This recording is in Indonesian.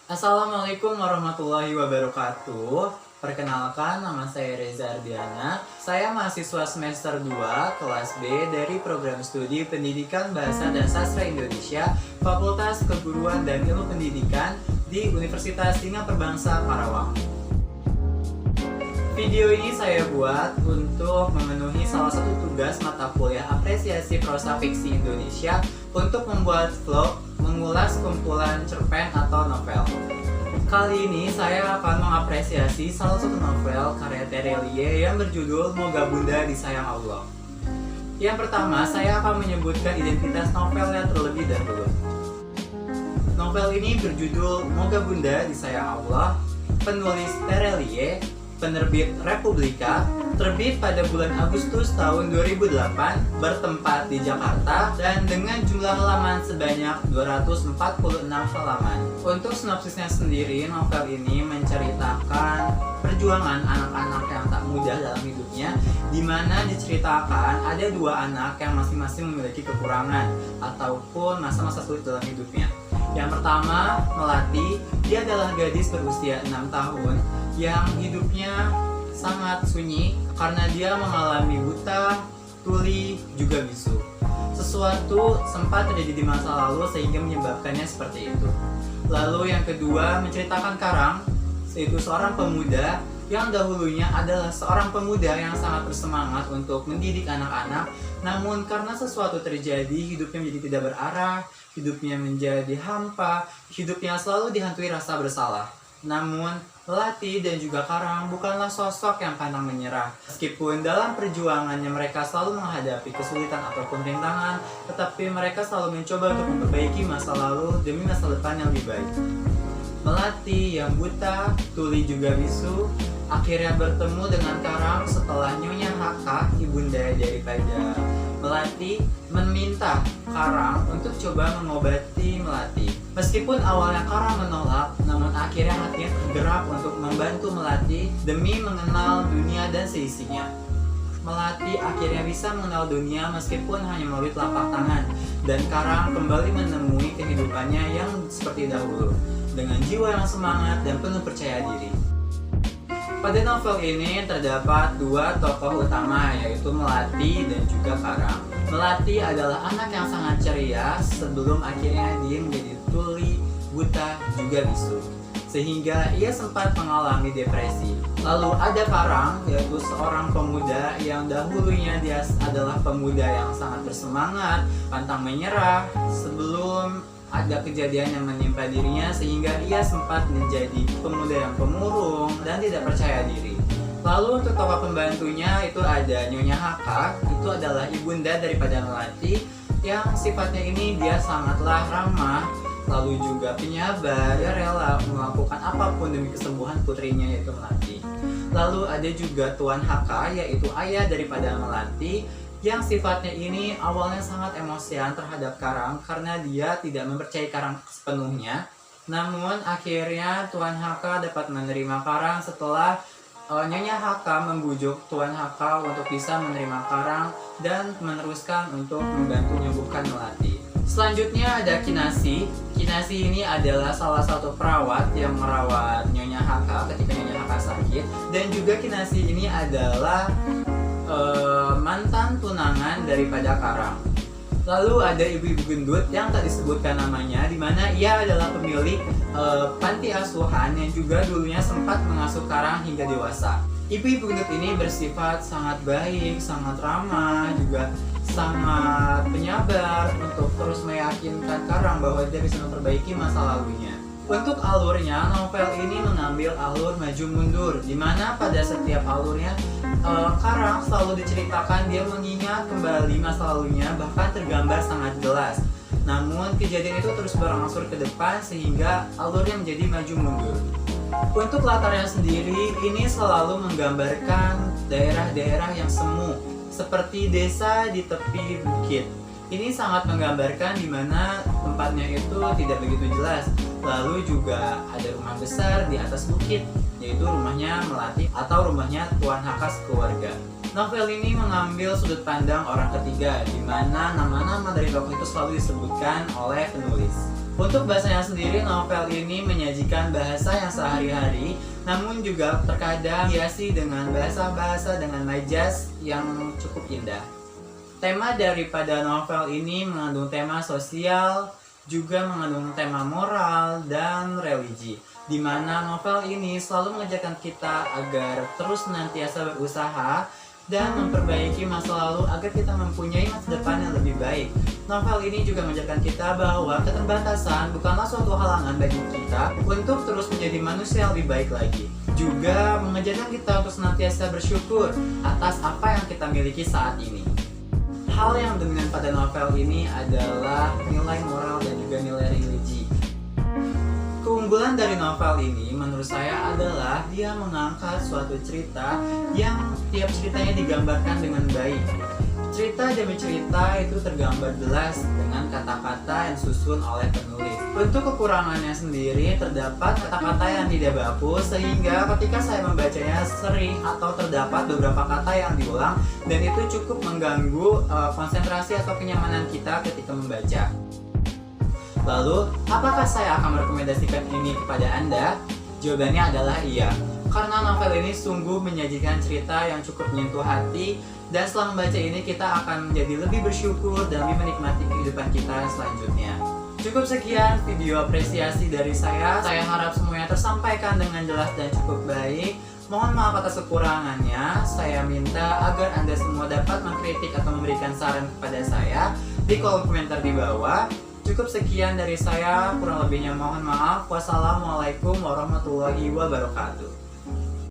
Assalamualaikum warahmatullahi wabarakatuh. Perkenalkan, nama saya Reza Ardiana. Saya mahasiswa semester 2 kelas B dari program studi Pendidikan Bahasa dan Sastra Indonesia, Fakultas Keguruan dan Ilmu Pendidikan di Universitas Lingga Perbangsa Karawang. Video ini saya buat untuk memenuhi salah satu tugas mata kuliah Apresiasi Prosa Fiksi Indonesia untuk membuat vlog mengulas kumpulan cerpen atau novel. Kali ini saya akan mengapresiasi salah satu novel karya Terelie yang berjudul Moga Bunda Disayang Allah. Yang pertama, saya akan menyebutkan identitas novelnya terlebih dahulu. Novel ini berjudul Moga Bunda Disayang Allah, penulis Terelie, penerbit Republika, terbit pada bulan Agustus tahun 2008, bertempat di Jakarta, dan dengan jumlah halaman sebanyak 246 halaman. Untuk sinopsisnya sendiri, novel ini menceritakan perjuangan anak-anak yang tak mudah dalam hidupnya, di mana diceritakan ada dua anak yang masing-masing memiliki kekurangan ataupun masa-masa sulit dalam hidupnya. Yang pertama, Melati, dia adalah gadis berusia 6 tahun yang hidupnya sangat sunyi karena dia mengalami buta, tuli, juga bisu. Sesuatu sempat terjadi di masa lalu sehingga menyebabkannya seperti itu. Lalu yang kedua menceritakan Karang, yaitu seorang pemuda yang dahulunya adalah seorang pemuda yang sangat bersemangat untuk mendidik anak-anak, namun karena sesuatu terjadi, hidupnya menjadi tidak berarah, hidupnya menjadi hampa, hidupnya selalu dihantui rasa bersalah. Namun, Melati dan juga Karang bukanlah sosok yang pantang menyerah. Meskipun dalam perjuangannya mereka selalu menghadapi kesulitan ataupun rintangan, tetapi mereka selalu mencoba untuk memperbaiki masa lalu demi masa depan yang lebih baik. Melati yang buta, tuli juga bisu, akhirnya bertemu dengan Karang setelah Nyonya Haka, ibunda daripada Melati, meminta Karang untuk coba mengobati Melati. Meskipun awalnya Karang menolak, namun akhirnya hatinya tergerak untuk membantu Melati demi mengenal dunia dan seisinya. Melati akhirnya bisa mengenal dunia meskipun hanya melalui telapak tangan, dan Karang kembali menemui kehidupannya yang seperti dahulu, dengan jiwa yang semangat dan penuh percaya diri. Pada novel ini terdapat dua tokoh utama, yaitu Melati dan juga Karang. Melati adalah anak yang sangat ceria sebelum akhirnya dia menjadi tuli, buta, juga bisu, sehingga ia sempat mengalami depresi. Lalu ada Karang, yaitu seorang pemuda yang dahulunya dia adalah pemuda yang sangat bersemangat, pantang menyerah sebelum ada kejadian yang menimpa dirinya sehingga ia sempat menjadi pemuda yang pemurung dan tidak percaya diri. Lalu untuk tokoh pembantunya itu ada Nyonya Haka, itu adalah ibunda daripada Melati yang sifatnya ini dia sangatlah ramah, lalu juga penyabar, dia rela melakukan apapun demi kesembuhan putrinya yaitu Melati. Lalu ada juga Tuan Haka, yaitu ayah daripada Melati, yang sifatnya ini awalnya sangat emosian terhadap Karang karena dia tidak mempercayai Karang sepenuhnya. Namun akhirnya Tuan Haka dapat menerima Karang setelah Nyonya Haka membujuk Tuan Haka untuk bisa menerima Karang dan meneruskan untuk membantu menyembuhkan Melati. Selanjutnya ada Kinasi. Kinasi ini adalah salah satu perawat yang merawat Nyonya Haka ketika Nyonya Haka sakit, dan juga Kinasi ini adalah mantan tunangan daripada Karang. Lalu ada ibu-ibu gendut yang tak disebutkan namanya, di mana ia adalah pemilik panti asuhan yang juga dulunya sempat mengasuh Karang hingga dewasa. Ibu-ibu gendut ini bersifat sangat baik, sangat ramah, juga sangat penyabar untuk terus meyakinkan Karang bahwa dia bisa memperbaiki masa lalunya. Untuk alurnya, novel ini mengambil alur maju mundur, di mana pada setiap alurnya Karang selalu diceritakan dia mengingat kembali masa lalunya, bahkan tergambar sangat jelas. Namun kejadian itu terus berangsur ke depan sehingga alurnya menjadi maju mundur. Untuk latarnya sendiri, ini selalu menggambarkan daerah-daerah yang semu, seperti desa di tepi bukit. Ini sangat menggambarkan di mana tempatnya itu tidak begitu jelas. Lalu juga ada rumah besar di atas bukit, yaitu rumahnya Melati atau rumahnya Tuan Haka sekeluarga. Novel ini mengambil sudut pandang orang ketiga, di mana nama-nama dari tokoh itu selalu disebutkan oleh penulis. Untuk bahasanya sendiri, novel ini menyajikan bahasa yang sehari-hari, namun juga terkadang hiasi dengan bahasa-bahasa dengan majas yang cukup indah. Tema daripada novel ini mengandung tema sosial, juga mengandung tema moral dan religi, di mana novel ini selalu mengajarkan kita agar terus senantiasa berusaha dan memperbaiki masa lalu agar kita mempunyai masa depan yang lebih baik. Novel ini juga mengajarkan kita bahwa keterbatasan bukanlah suatu halangan bagi kita untuk terus menjadi manusia yang lebih baik lagi. Juga mengajarkan kita untuk senantiasa bersyukur atas apa yang kita miliki saat ini. Hal yang dominan pada novel ini adalah nilai moral dan juga nilai religi. Keunggulan dari novel ini menurut saya adalah dia mengangkat suatu cerita yang tiap ceritanya digambarkan dengan baik. Cerita demi cerita itu tergambar jelas dengan kata-kata yang disusun oleh penulis. Untuk kekurangannya sendiri terdapat kata-kata yang tidak baku, sehingga ketika saya membacanya sering atau terdapat beberapa kata yang diulang, dan itu cukup mengganggu konsentrasi atau kenyamanan kita ketika membaca. Lalu, apakah saya akan merekomendasikan ini kepada Anda? Jawabannya adalah iya. Karena novel ini sungguh menyajikan cerita yang cukup menyentuh hati, dan setelah membaca ini kita akan menjadi lebih bersyukur dan lebih menikmati kehidupan kita selanjutnya. Cukup sekian video apresiasi dari saya. Saya harap semuanya tersampaikan dengan jelas dan cukup baik. Mohon maaf atas kekurangannya. Saya minta agar Anda semua dapat mengkritik atau memberikan saran kepada saya di kolom komentar di bawah. Cukup sekian dari saya, kurang lebihnya mohon maaf. Wassalamualaikum warahmatullahi wabarakatuh.